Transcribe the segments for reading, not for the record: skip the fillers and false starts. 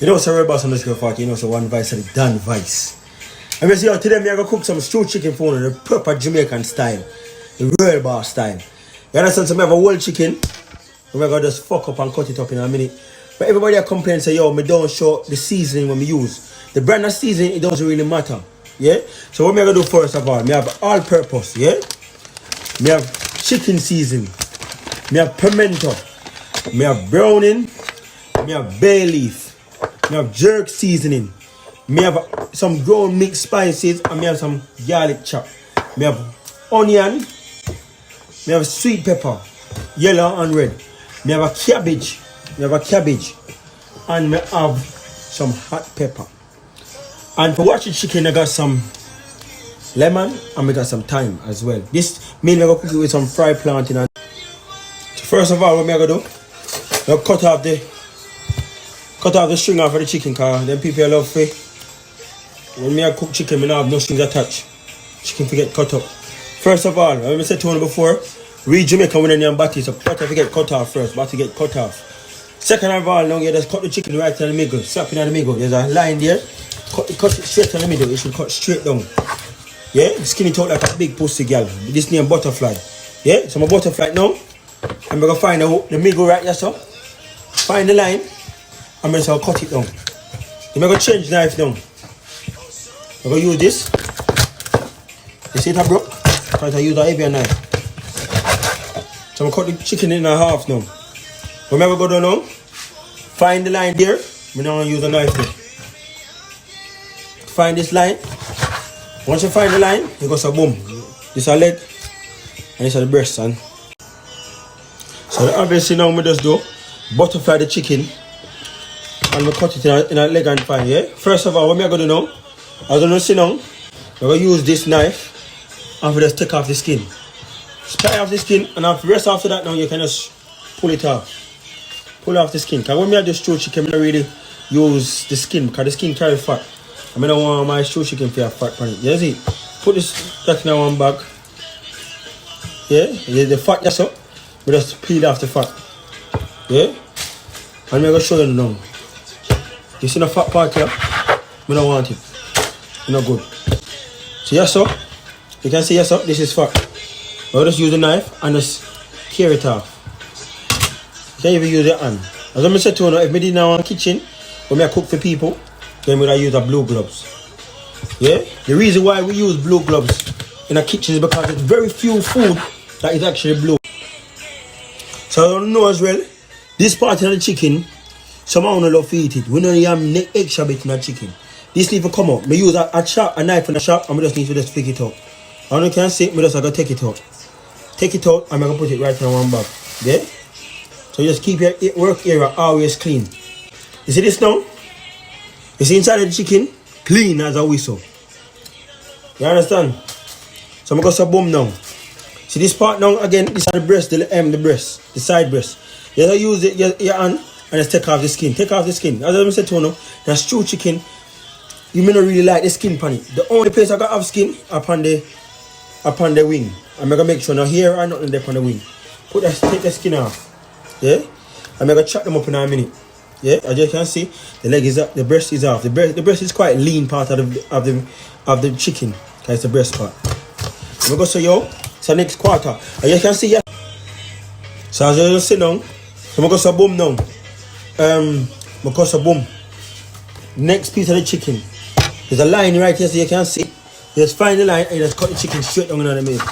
You know, so Red Boss on the screen for you know, so one vice and the Dan Vice. And we see how today I'm going to cook some stewed chicken for you, the proper Jamaican style, the Red Boss style. You understand? So I have a whole chicken. We're going to just fuck up and cut it up in a minute. But everybody that complains say, yo, me don't show the seasoning when we use. The brand of seasoning, it doesn't really matter. Yeah? So what I'm going to do first of all, I have all-purpose, yeah? I have chicken seasoning. I have pimento. I have browning. I have bay leaf. I have jerk seasoning. I have some ground mixed spices. And I have some garlic chop. I have onion. I have sweet pepper, yellow and red. I have a cabbage. And I have some hot pepper. And for watching chicken, I got some lemon and I got some thyme as well. This means I'm going to cook it with some fried plantain. And so first of all, what I'm going to do, I'll cut off the string off of the chicken, because then people love it. When I cook chicken, I don't have no strings attached. Chicken forget cut up. First of all, as I said to you before, we Jamaican when you're batty, so butter get cut off first, batty get cut off. Second of all, now you just cut the chicken right in the middle, slap it in the middle. There's a line there, cut it straight in the middle, it should cut straight down. Yeah, skin it out like a big pussy girl. This name butterfly. Yeah, so my butterfly now, I'm gonna find the middle right there, so. Find the line, I'm gonna cut it down. I'm gonna change the knife down. I'm gonna use this. You see it I broke? I'm gonna use a heavier knife. So I'm gonna cut the chicken in half now. When I go down now, find the line there. I'm not gonna use a knife there. Find this line. Once you find the line, you go so boom. This is a leg and this is the breast, son. So obviously now we just do butterfly the chicken and we cut it in a leg and fine, yeah? First of all, what I'm gonna do now, I'm gonna sit down, I'm gonna use this knife and we just take off the skin. Spray off the skin, and after rest after that now you can just pull it off. Pull off the skin. Because when I do stew chicken, I don't really use the skin because the skin carry fat. I don't want my stew chicken to have fat on it. You see? Put that in one bag. Yeah? The fat just up. We just peel off the fat. Yeah? And I'm going to show you now. You see the fat part here? I don't want it. It's not good. So yes sir. You can see yes sir, this is fat. I'll just use the knife and just tear it off. You can't even use your hand. As I said to you, if I did now in the kitchen, when I cook for people, then we use the blue gloves. Yeah? The reason why we use blue gloves in the kitchen is because there's very few food that is actually blue. So I don't know as well, this part of the chicken, somehow don't love to eat it. We don't have extra bit in the chicken. This need to come out. I use a knife in the shop and we just need to just pick it out. And you can see, we just have to take it out. Take it out and I'm going to put it right in one bag. Yeah? So just keep your work area always clean. You see this now? You see inside of the chicken? Clean as a whistle. You understand? So I'm going to go boom now. See this part now again, this is the breast, the breast, the side breast. You have to use your hand and just take off the skin. Take off the skin. As I said to you now, the stew chicken, you may not really like the skin on it. The only place I got have skin upon the wing. I'm going to make sure now here or nothing there on the wing. Take the skin off. Yeah? I'm going to chop them up in a minute. Yeah? As you can see, the leg is up, the breast is off. The breast is quite lean part of the chicken. Because it's the breast part. I'm going to go so yo, it's the next quarter. As you can see here. So as you sit down, so I'm going to go so boom now. I'm going to go so boom. Next piece of the chicken. There's a line right here so you can see. You just find the line and you just cut the chicken straight down in the middle.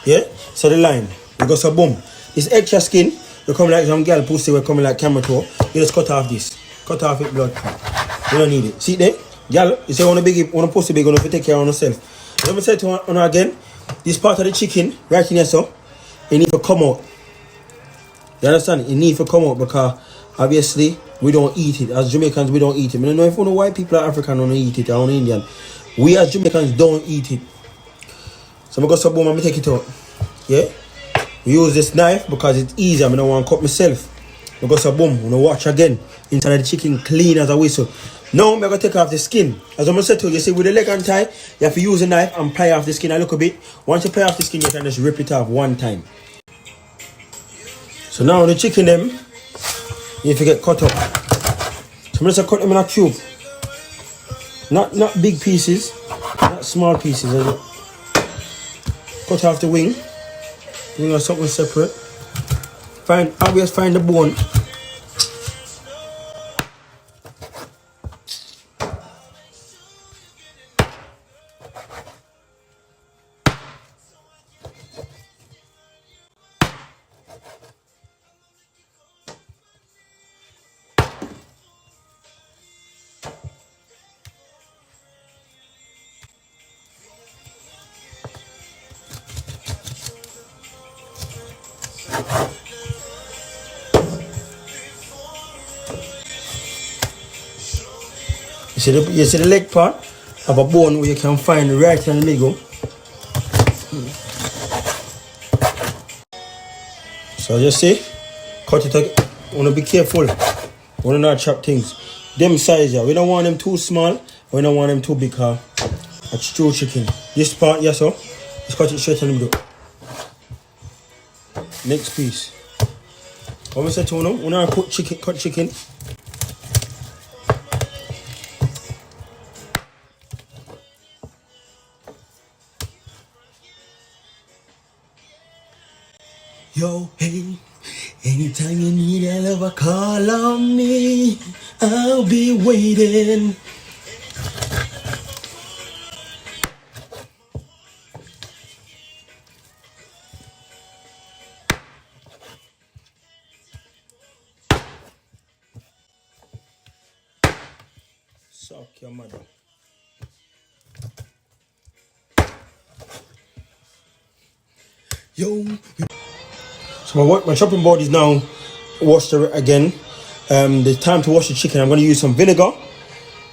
Yeah? So the line. You go so boom. This extra skin, you come like some girl pussy, we come like camera toe. You just cut off this. Cut off it blood. You don't need it. See there? Girl, you say you want to pussy big, you want to take care of yourself. Let me say to you again, this part of the chicken, right in here so, it need to come out. You understand? It need to come out because obviously we don't eat it. As Jamaicans, we don't eat it. I don't know if only white people or African don't eat it or only Indian. We as Jamaicans don't eat it. So I'm going to go so boom and take it out. Yeah? We use this knife because it's easy. I don't want to cut myself. I'm going to go so boom. I'm going to watch again. Inside the chicken clean as a whistle. Now I'm going to take off the skin. As I'm said to you, you see with the leg and tie, you have to use a knife and pry off the skin a little bit. Once you pry off the skin, you can just rip it off one time. So now the chicken them, if you get cut up. So I'm just cut them in a cube. Not big pieces, not small pieces. Cut off the wing. Wing or something separate. Always find the bone. You see the leg part of a bone where you can find right in the middle. So just see, cut it out. Wanna be careful. Wanna not chop things. Them size, yeah. We don't want them too small. We don't want them too big. That's true chicken. This part, yes, so just cut it straight in the middle. Next piece. What we say to you? We want to cut chicken. Yo, hey, anytime you need a lover, call on me. I'll be waiting. Suck your mother. Yo. So my chopping board is now washed again. The time to wash the chicken, I'm going to use some vinegar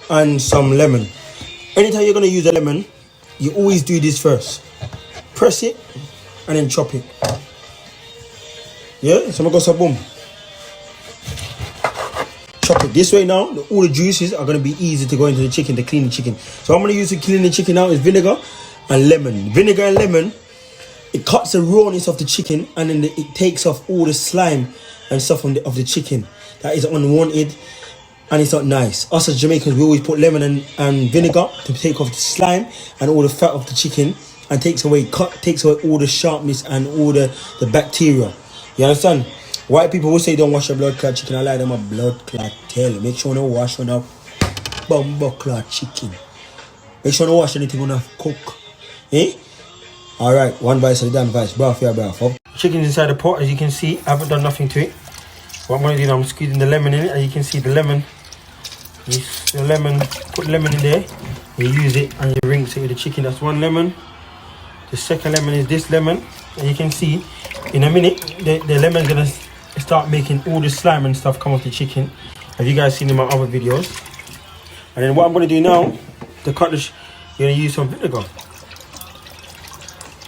and some lemon. Anytime you're going to use a lemon, you always do this first. Press it and then chop it. Yeah, so I'm going to go some boom. Chop it this way now. All the juices are going to be easy to go into the chicken, to clean the chicken. So I'm going to use to clean the chicken now is vinegar and lemon. Vinegar and lemon, it cuts the rawness of the chicken, and then it takes off all the slime and stuff of the chicken that is unwanted, and it's not nice. Us as Jamaicans, we always put lemon and vinegar to take off the slime and all the fat of the chicken, and takes away all the sharpness and all the bacteria. You understand? White people will say don't wash a blood clot chicken. I like them a blood clot tail. Make sure you don't wash on a bumbo clot chicken. Make sure you don't wash anything on a cook. Eh? Alright, one vice and done vice. Broth here, broth. Chicken is inside the pot, as you can see. I haven't done nothing to it. What I'm going to do now, I'm squeezing the lemon in it. As you can see, the lemon. Put the lemon in there. You use it and you rinse it with the chicken. That's one lemon. The second lemon is this lemon. And you can see, in a minute, the lemon's going to start making all the slime and stuff come off the chicken. Have you guys seen in my other videos? And then what I'm going to do now, to cut this, you're going to use some vinegar.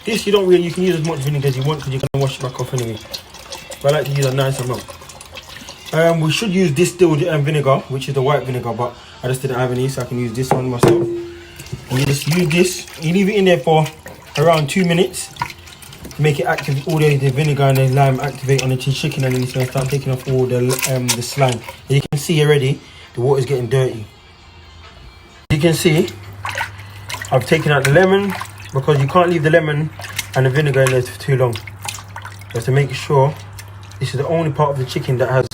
This you can use as much vinegar as you want because you can wash it back off anyway. But I like to use a nice amount. We should use distilled vinegar, which is the white vinegar, but I just didn't have any, so I can use this one myself. And you just use this, you leave it in there for around 2 minutes to make it active, all the vinegar and the lime activate on the chicken, and then it's going to start taking off all the slime. As you can see already, the water is getting dirty. You can see, I've taken out the lemon, because you can't leave the lemon and the vinegar in there for too long. Just to make sure, this is the only part of the chicken that has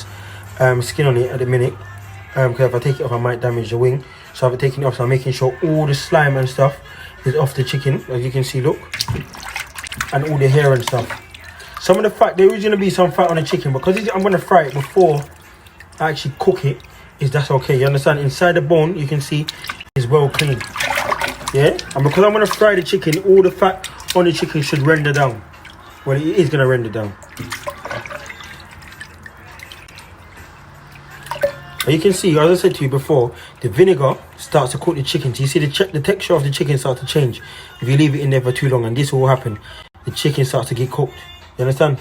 skin on it at the minute. Because if I take it off, I might damage the wing. So I've taken it off, so I'm making sure all the slime and stuff is off the chicken. As you can see, look. And all the hair and stuff. Some of the fat, there is going to be some fat on the chicken, because I'm going to fry it before I actually cook it. That's okay, you understand? Inside the bone, you can see, is well clean. Yeah, and because I'm going to fry the chicken, all the fat on the chicken should render down. Well, it is going to render down. And you can see, as I said to you before, the vinegar starts to cook the chicken. So you see the texture of the chicken starts to change if you leave it in there for too long, and this will happen. The chicken starts to get cooked. You understand?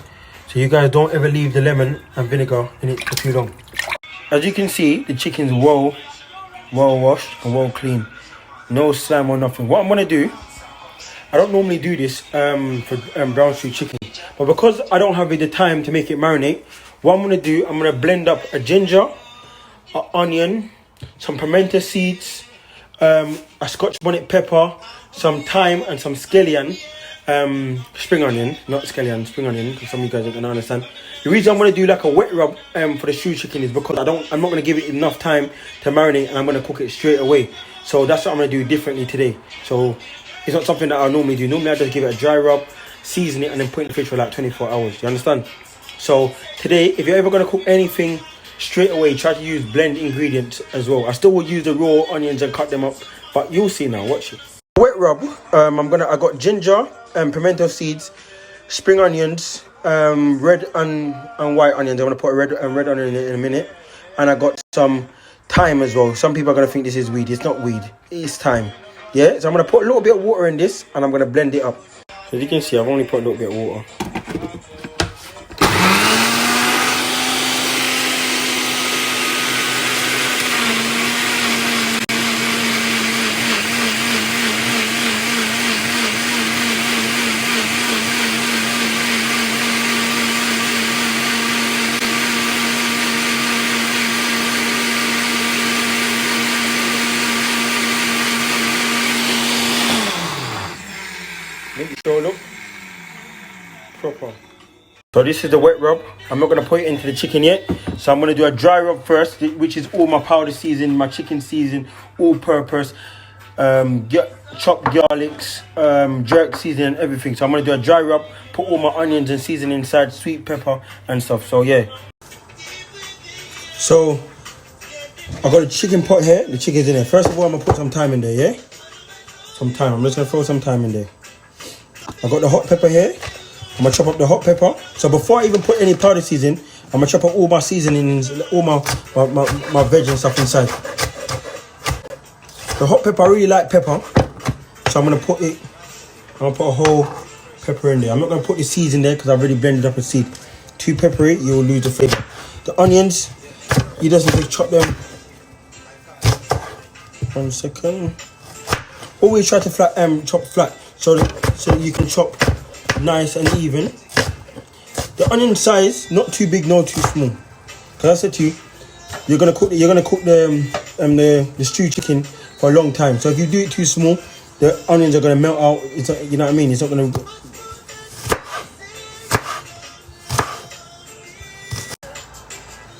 So you guys don't ever leave the lemon and vinegar in it for too long. As you can see, the chicken's well washed and well clean. No slime or nothing. What I'm going to do, I don't normally do this for brown stew chicken, but because I don't have the time to make it marinate, What I'm gonna do, I'm gonna blend up a ginger, an onion, some pimento seeds, a Scotch bonnet pepper, some thyme, and some scallion. Spring onion, not scallion, spring onion, because some of you guys are gonna understand. The reason I'm gonna do like a wet rub for the stewed chicken is because I'm not gonna give it enough time to marinate, and I'm gonna cook it straight away. So that's what I'm gonna do differently today. So it's not something that I normally do. Normally I just give it a dry rub, season it, and then put it in the fridge for like 24 hours. You understand? So today, if you're ever gonna cook anything straight away, try to use blend ingredients as well. I still will use the raw onions and cut them up, but you'll see now. Watch it. Wet rub. I got ginger, pimento seeds, spring onions, red and white onions. I'm gonna put a red onion in a minute, and I got some thyme as well. Some people are gonna think this is weed. It's not weed. It's thyme. Yeah. So I'm gonna put a little bit of water in this, and I'm gonna blend it up. So as you can see, I've only put a little bit of water. Make sure look proper. So this is the wet rub. I'm not gonna put it into the chicken yet. So I'm gonna do a dry rub first, which is all my powder season, my chicken season, all purpose, chopped garlics, jerk season and everything. So I'm gonna do a dry rub, put all my onions and season inside, sweet pepper and stuff. So yeah. So I got a chicken pot here. The chicken's in there. First of all, I'm gonna put some thyme in there, yeah? Some thyme. I'm just gonna throw some thyme in there. I got the hot pepper here. I'm gonna chop up the hot pepper. So before I even put any powder season, I'm gonna chop up all my seasonings, all my veg and stuff inside. The hot pepper, I really like pepper, so I'm gonna put a whole pepper in there. I'm not gonna put the seeds in there because I've already blended up a seed. Too peppery, you'll lose the flavor. The onions, you just need to chop them. 1 second. Always try to chop flat so that you can chop nice and even. The onion size, not too big, not too small. Cause I said to you, you're gonna cook the stewed chicken for a long time. So if you do it too small, the onions are gonna melt out. It's not, you know what I mean? It's not gonna.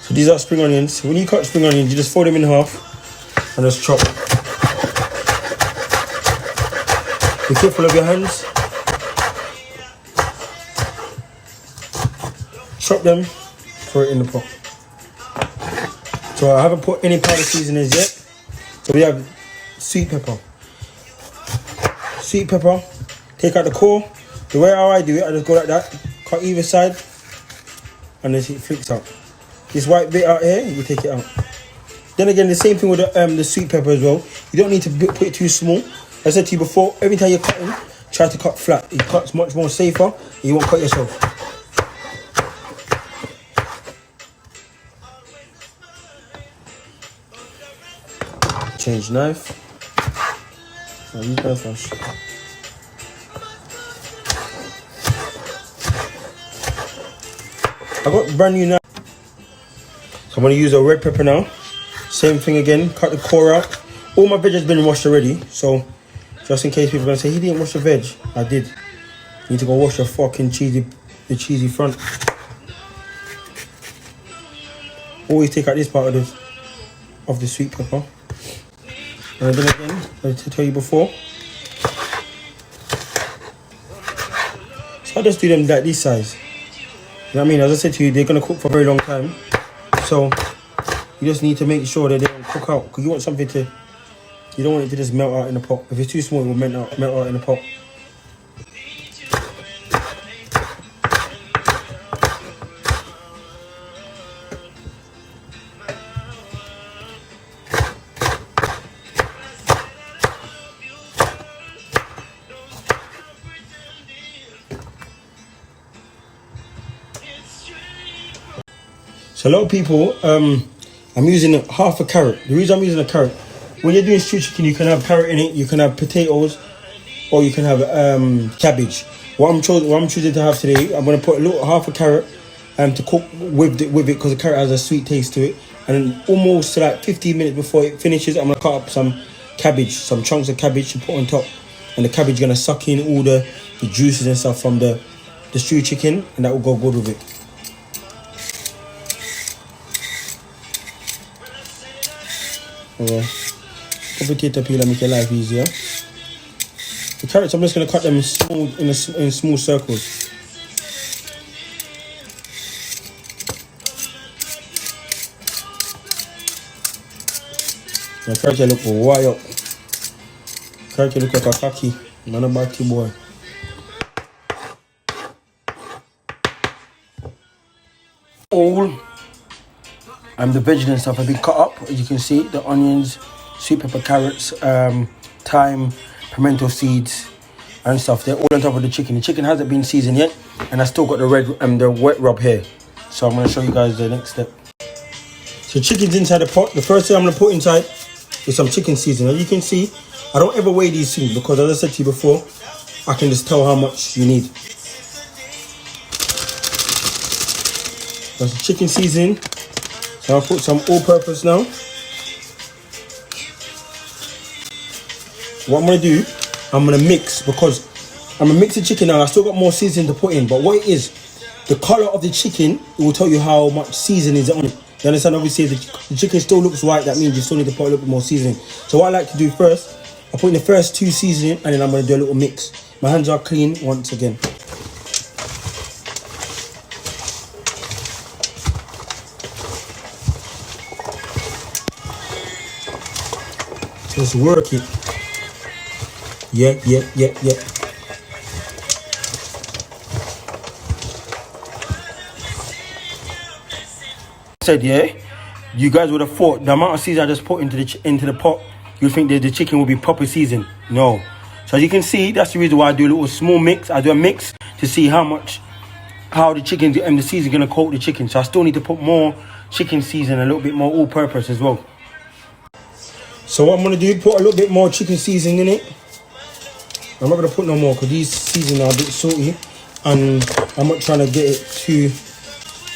So these are spring onions. When you cut spring onions, you just fold them in half and just chop. Be careful of your hands. Chop them, throw it in the pot. So I haven't put any powder seasonings yet. So we have sweet pepper. Sweet pepper, take out the core. The way how I do it, I just go like that, cut either side, and then it flicks out. This white bit out here, you take it out. Then again, the same thing with the sweet pepper as well. You don't need to put it too small. I said to you before, every time you're cutting, try to cut flat. It cuts much more safer, and you won't cut yourself. Change knife. I'll use my first. I got brand new knife. So I'm gonna use a red pepper now. Same thing again, cut the core out. All my veg has been washed already, so just in case people are gonna say he didn't wash the veg, I did. You need to go wash your fucking cheesy front. Always take out this part of the sweet pepper. And then again, as I tell you before, so I just do them like this size. You know what I mean? As I said to you, they're gonna cook for a very long time, so you just need to make sure that they don't cook out, because you want something to. You don't want it to just melt out in the pot. If it's too small, it will melt out in the pot. So a lot of people, I'm using half a carrot. The reason I'm using a carrot, when you're doing stewed chicken, you can have carrot in it, you can have potatoes, or you can have cabbage. What I'm choosing to have today, I'm going to put half a carrot, to cook with it because the carrot has a sweet taste to it. And then almost like 15 minutes before it finishes, I'm gonna cut up some cabbage, some chunks of cabbage to put on top, and the cabbage gonna suck in all the juices and stuff from the stewed chicken, and that will go good with it. Okay. Put potato peel and make your life easier. The carrots, I'm just gonna cut them in small circles. The carrot look way up. Carrot look like a cocky, not a batty boy. All the veggies and stuff have been cut up. As you can see, the onions, sweet pepper, carrots, thyme, pimento seeds, and stuff. They're all on top of the chicken. The chicken hasn't been seasoned yet, and I still got the wet rub here. So I'm gonna show you guys the next step. So chicken's inside the pot. The first thing I'm gonna put inside is some chicken seasoning. As you can see, I don't ever weigh these things because, as I said to you before, I can just tell how much you need. That's the chicken seasoning. So I'll put some all-purpose now. What I'm gonna do, I'm gonna mix, because I'm gonna mix the chicken now. I still got more seasoning to put in, but what it is, the color of the chicken, it will tell you how much seasoning is on it. You understand? Obviously, the chicken still looks white. That means you still need to put a little bit more seasoning. So what I like to do first, I put in the first 2 seasoning, and then I'm gonna do a little mix. My hands are clean once again. Just work it. Yeah. Said, yeah, you guys would have thought the amount of seasoning I just put into the pot, you think that the chicken will be proper seasoned. No. So as you can see, that's the reason why I do a little small mix. I do a mix to see how the chicken and the season gonna coat the chicken. So I still need to put more chicken season, a little bit more all-purpose as well. So what I'm gonna do, put a little bit more chicken seasoning in it. I'm not gonna put no more because these seasonings are a bit salty, and I'm not trying to get it too.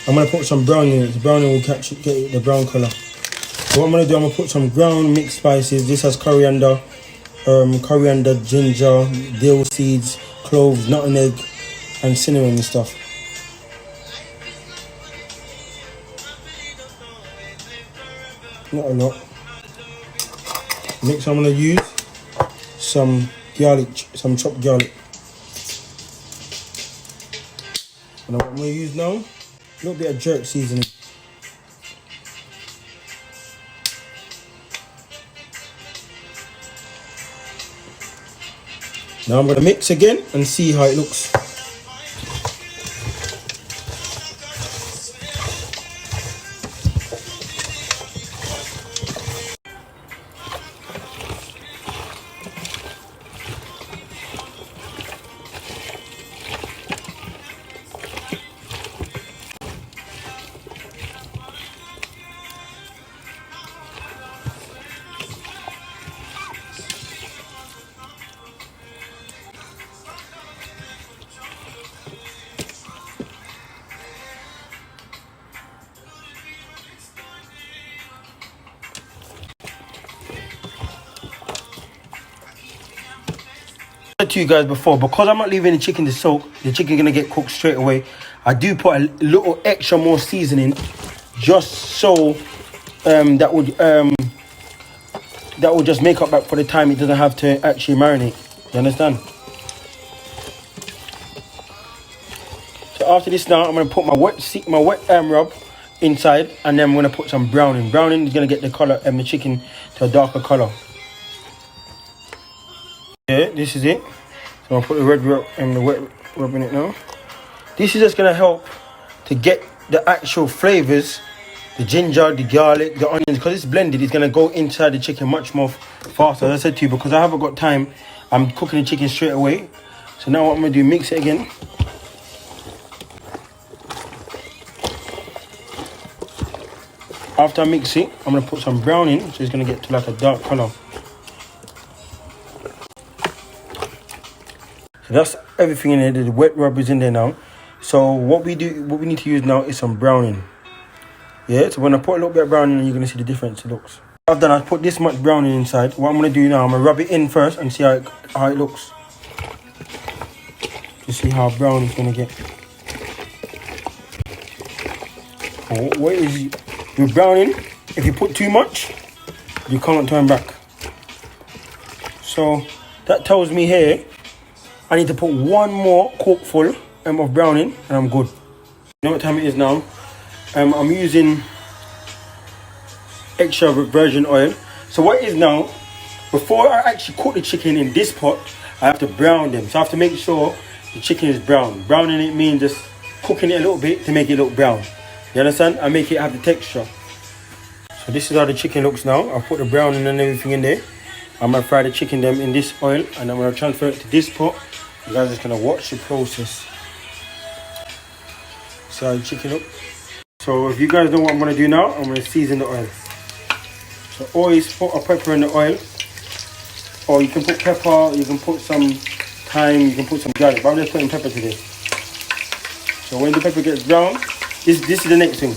I'm gonna put some brown in it. The browning will get it the brown color. So what I'm gonna do, I'm gonna put some ground mixed spices. This has coriander, ginger, dill seeds, cloves, nutmeg, and cinnamon and stuff. Not a lot. Next, I'm gonna use some garlic, some chopped garlic. And what I'm gonna use now, a little bit of jerk seasoning. Now I'm gonna mix again and see how it looks. To you guys before, because I'm not leaving the chicken to soak, the chicken gonna get cooked straight away. I do put a little extra more seasoning, just so that would just make up for the time it doesn't have to actually marinate. You understand? So after this now, I'm gonna put my wet rub inside, and then I'm gonna put some browning. Browning is gonna get the color the chicken to a darker color. Yeah, this is it. So I'll put the red rub and the wet rub in it now. This is just gonna help to get the actual flavors, the ginger, the garlic, the onions, because it's blended. It's gonna go inside the chicken much more faster. As I said to you, because I haven't got time, I'm cooking the chicken straight away. So now what I'm gonna do, mix it again. After I mix it, I'm gonna put some brown in, so it's gonna get to like a dark color. So that's everything in there. The wet rub is in there now. So what we need to use now is some browning. Yeah, so when I put a little bit of browning, you're gonna see the difference it looks. I've done, I put this much browning inside. What I'm gonna do now, I'm gonna rub it in first and see how it looks. To see how brown it's gonna get. What is with browning? If you put too much, you can't turn back. So that tells me here, I need to put one more corkful of browning and I'm good. You know what time it is now? I'm using extra virgin oil. So what it is now, before I actually cook the chicken in this pot, I have to brown them. So I have to make sure the chicken is brown. Browning it means just cooking it a little bit to make it look brown. You understand? I make it have the texture. So this is how the chicken looks now. I'll put the browning and everything in there. I'm gonna fry the chicken them in this oil and I'm gonna transfer it to this pot. You guys are just gonna watch the process. See how the chicken look. So if you guys know what I'm gonna do now, I'm gonna season the oil. So always put a pepper in the oil. Or you can put pepper, you can put some thyme, you can put some garlic. But I'm just putting pepper today. So when the pepper gets brown, this is the next thing.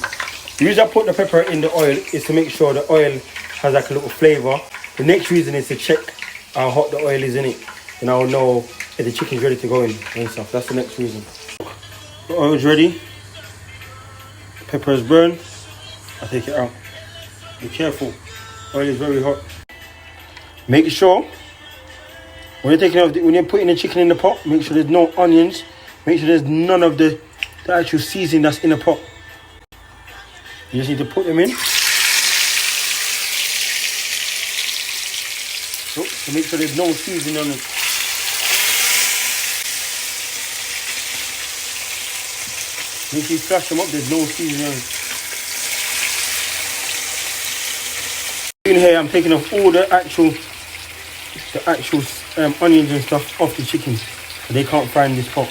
The reason I put the pepper in the oil is to make sure the oil has like a little flavour. The next reason is to check how hot the oil is in it. And I'll know if the chicken's ready to go in and stuff. That's the next reason. The oil's ready. Pepper is burned. I take it out. Be careful. Oil is very hot. Make sure when you're putting the chicken in the pot, make sure there's no onions. Make sure there's none of the actual seasoning that's in the pot. You just need to put them in. So make sure there's no seasoning on it. Make sure you flash them up, there's no seasoning on it. In here, I'm taking off all the actual onions and stuff off the chicken. So they can't fry in this pot.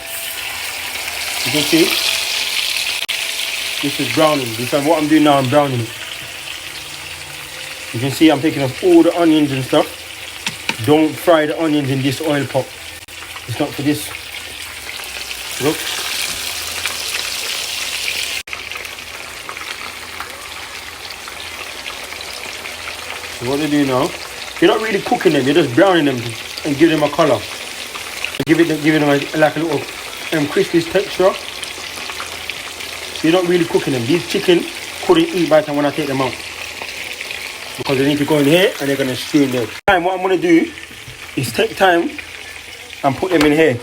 You can see, this is browning. This is what I'm doing now, I'm browning it. You can see I'm taking off all the onions and stuff. Don't fry the onions in this oil pot. It's not for this. Look. So what they do now, you're not really cooking them, you're just browning them and give them a colour. Giving them like a little crispy texture. So you're not really cooking them. These chicken couldn't eat by the time when I take them out. Because they need to go in here and they're going to stew in there. What I'm going to do is take time and put them in here.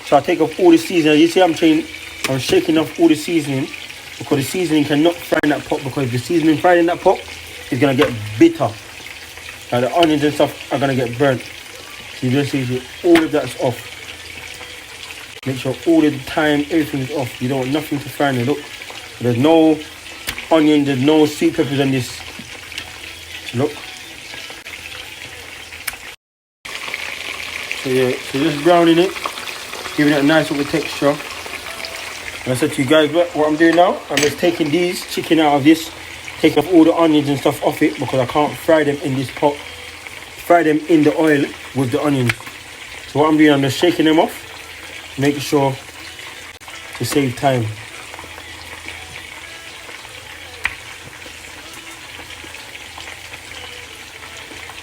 So I take off all the seasoning. You see I'm shaking off all the seasoning because the seasoning cannot fry in that pot, because if the seasoning fried in that pot, it's going to get bitter. And the onions and stuff are going to get burnt. So you just see all of that's off. Make sure all the time everything is off. You don't want nothing to fry in it. Look, there's no onion, there's no sweet peppers on this. So look. So yeah, so just browning it, giving it a nice little texture. And I said to you guys, what I'm doing now, I'm just taking these chicken out of this, taking off all the onions and stuff off it, because I can't fry them in this pot. Fry them in the oil with the onions. So what I'm doing, I'm just shaking them off, making sure to save time.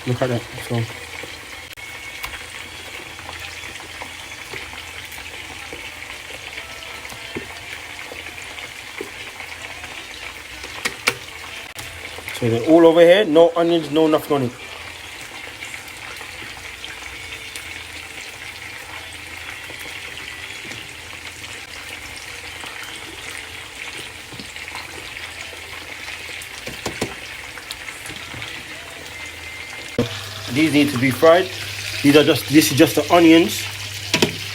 Look at that. So they're all over here, no onions, no nothing on it. These need to be fried. This is just the onions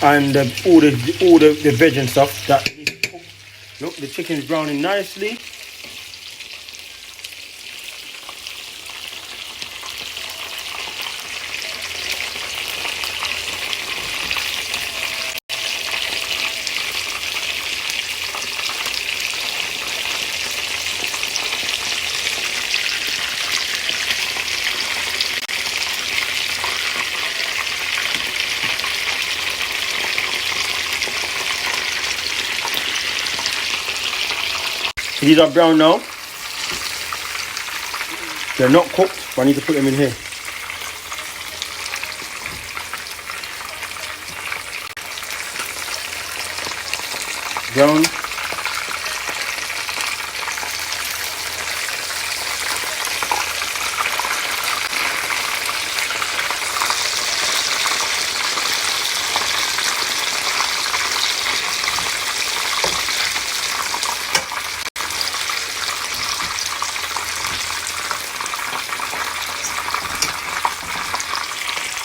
and all the veg and stuff that needs to cook. Look, the chicken is browning nicely. These are brown now. They're not cooked, but I need to put them in here. Brown.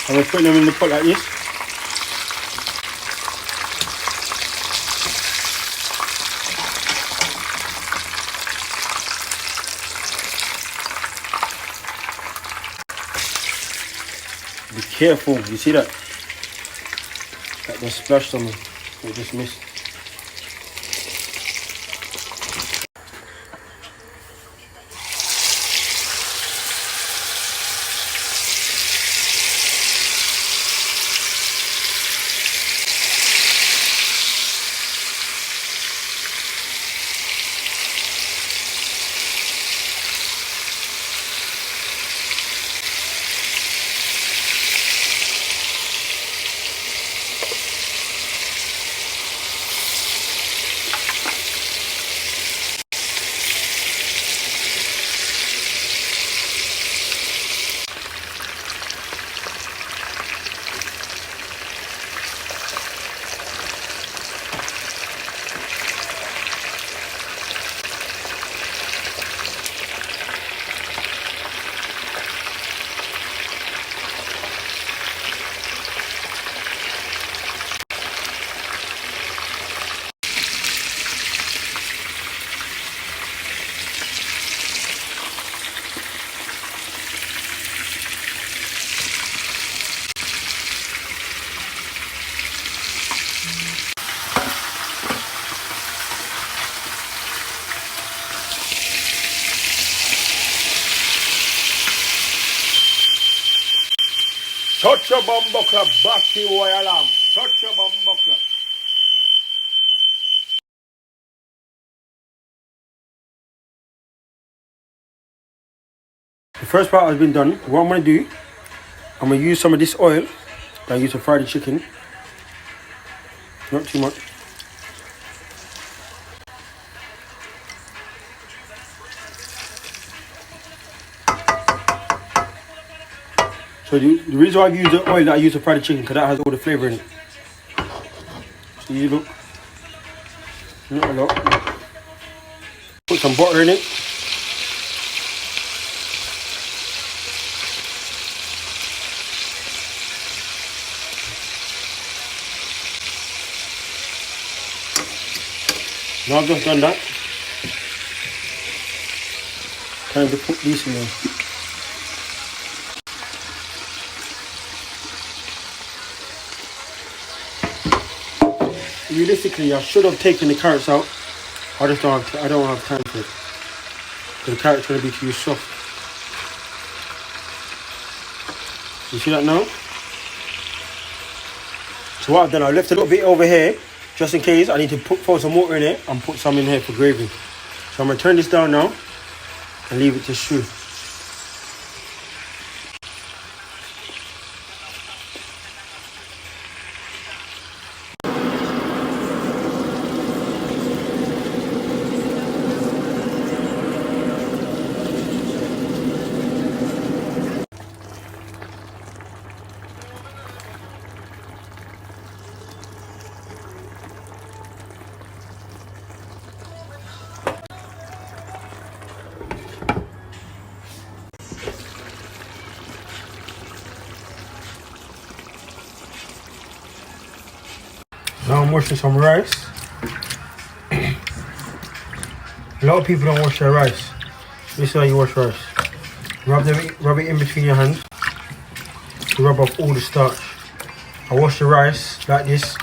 I'm going to put them in the pot like this. Be careful, you see that? That just splashed on me. It just missed. Touch your bumbo club, Baki Alarm. Touch your bumbo club. The first part has been done. What I'm going to do, I'm going to use some of this oil that I use to fry the chicken. Not too much. So the reason why I use the oil that I use to fry the chicken, because that has all the flavour in it. So you look, not a lot. Put some butter in it. Now I've just done that. Time to put these in there. Realistically, I should have taken the carrots out. I don't have time for it. The carrot's going to be too soft. You see that now? So what I've done, I left a little bit over here, just in case I need to pour some water in it and put some in here for gravy. So I'm going to turn this down now and leave it to stew. Now I'm washing some rice. A lot of people don't wash their rice. This is how you wash rice. Rub it in between your hands to rub off all the starch. I wash the rice like this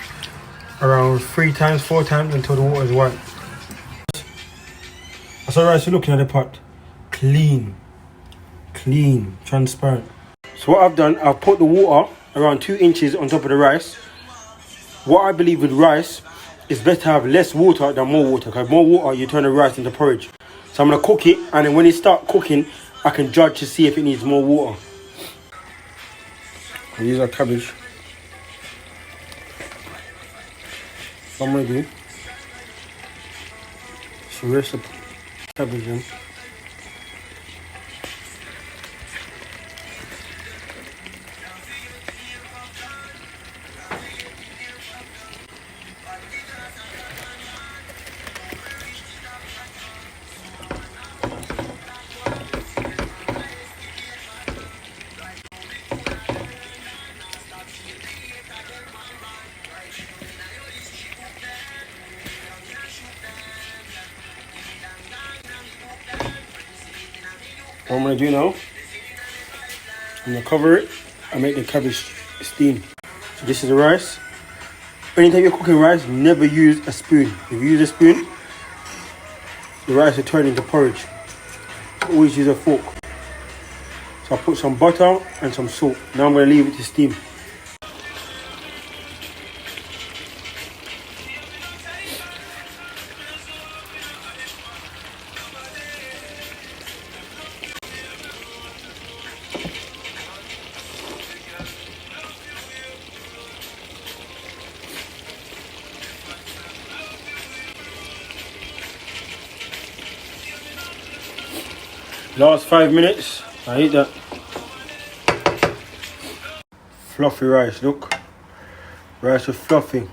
around 3 times, 4 times until the water is white. That's how rice is looking at the pot. Clean, transparent. So what I've done, I've put the water around 2 inches on top of the rice. What I believe with rice, it's better to have less water than more water, because more water you turn the rice into porridge. So I'm going to cook it, and then when it starts cooking, I can judge to see if it needs more water. I use our cabbage. So I'm going to do is rest the cabbage in. What I'm going to do now, I'm going to cover it and make the cabbage steam. So this is the rice. Anytime you're cooking rice, never use a spoon. If you use a spoon, the rice will turn into porridge. Always use a fork. So I put some butter and some salt. Now I'm going to leave it to steam. Last 5 minutes, I eat that. Fluffy rice, look. Rice is fluffy.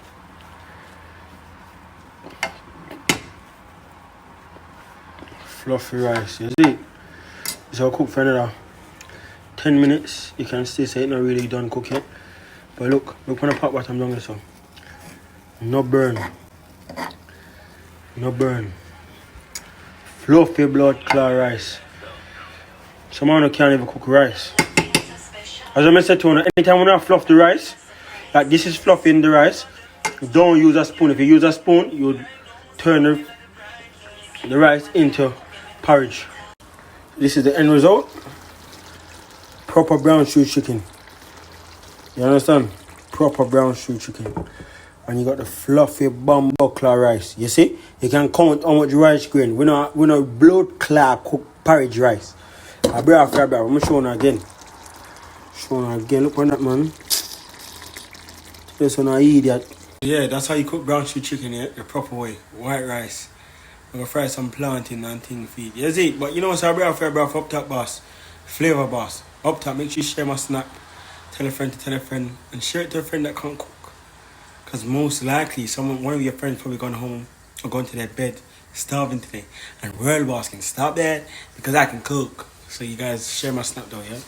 Fluffy rice, you see? So I'll cook for another 10 minutes. You can still say it's not really done cooking. But look when I pop what I'm doing, so. No burn. No burn. Fluffy blood clot rice. Some man can't even cook rice. As I said to you, anytime when I fluff the rice, like this is fluffing the rice, don't use a spoon. If you use a spoon, you turn the rice into porridge. This is the end result. Proper brown stew chicken. You understand? Proper brown stew chicken. And you got the fluffy bumbo clot rice. You see? You can count how much rice grain. We not blood clot cook porridge rice. I'm going to show you again. Look on that, man. This one I eat that. Yeah, that's how you cook brown stew chicken, yeah? The proper way. White rice. I'm going to fry some plantain and thing feed. You see? But you know what's up top, boss? Flavor boss. Up top, make sure you share my snap. Tell a friend. And share it to a friend that can't cook. Because most likely, one of your friends probably gone home or gone to their bed starving today. And World Boss can stop that because I can cook. So you guys share my snap though, yeah?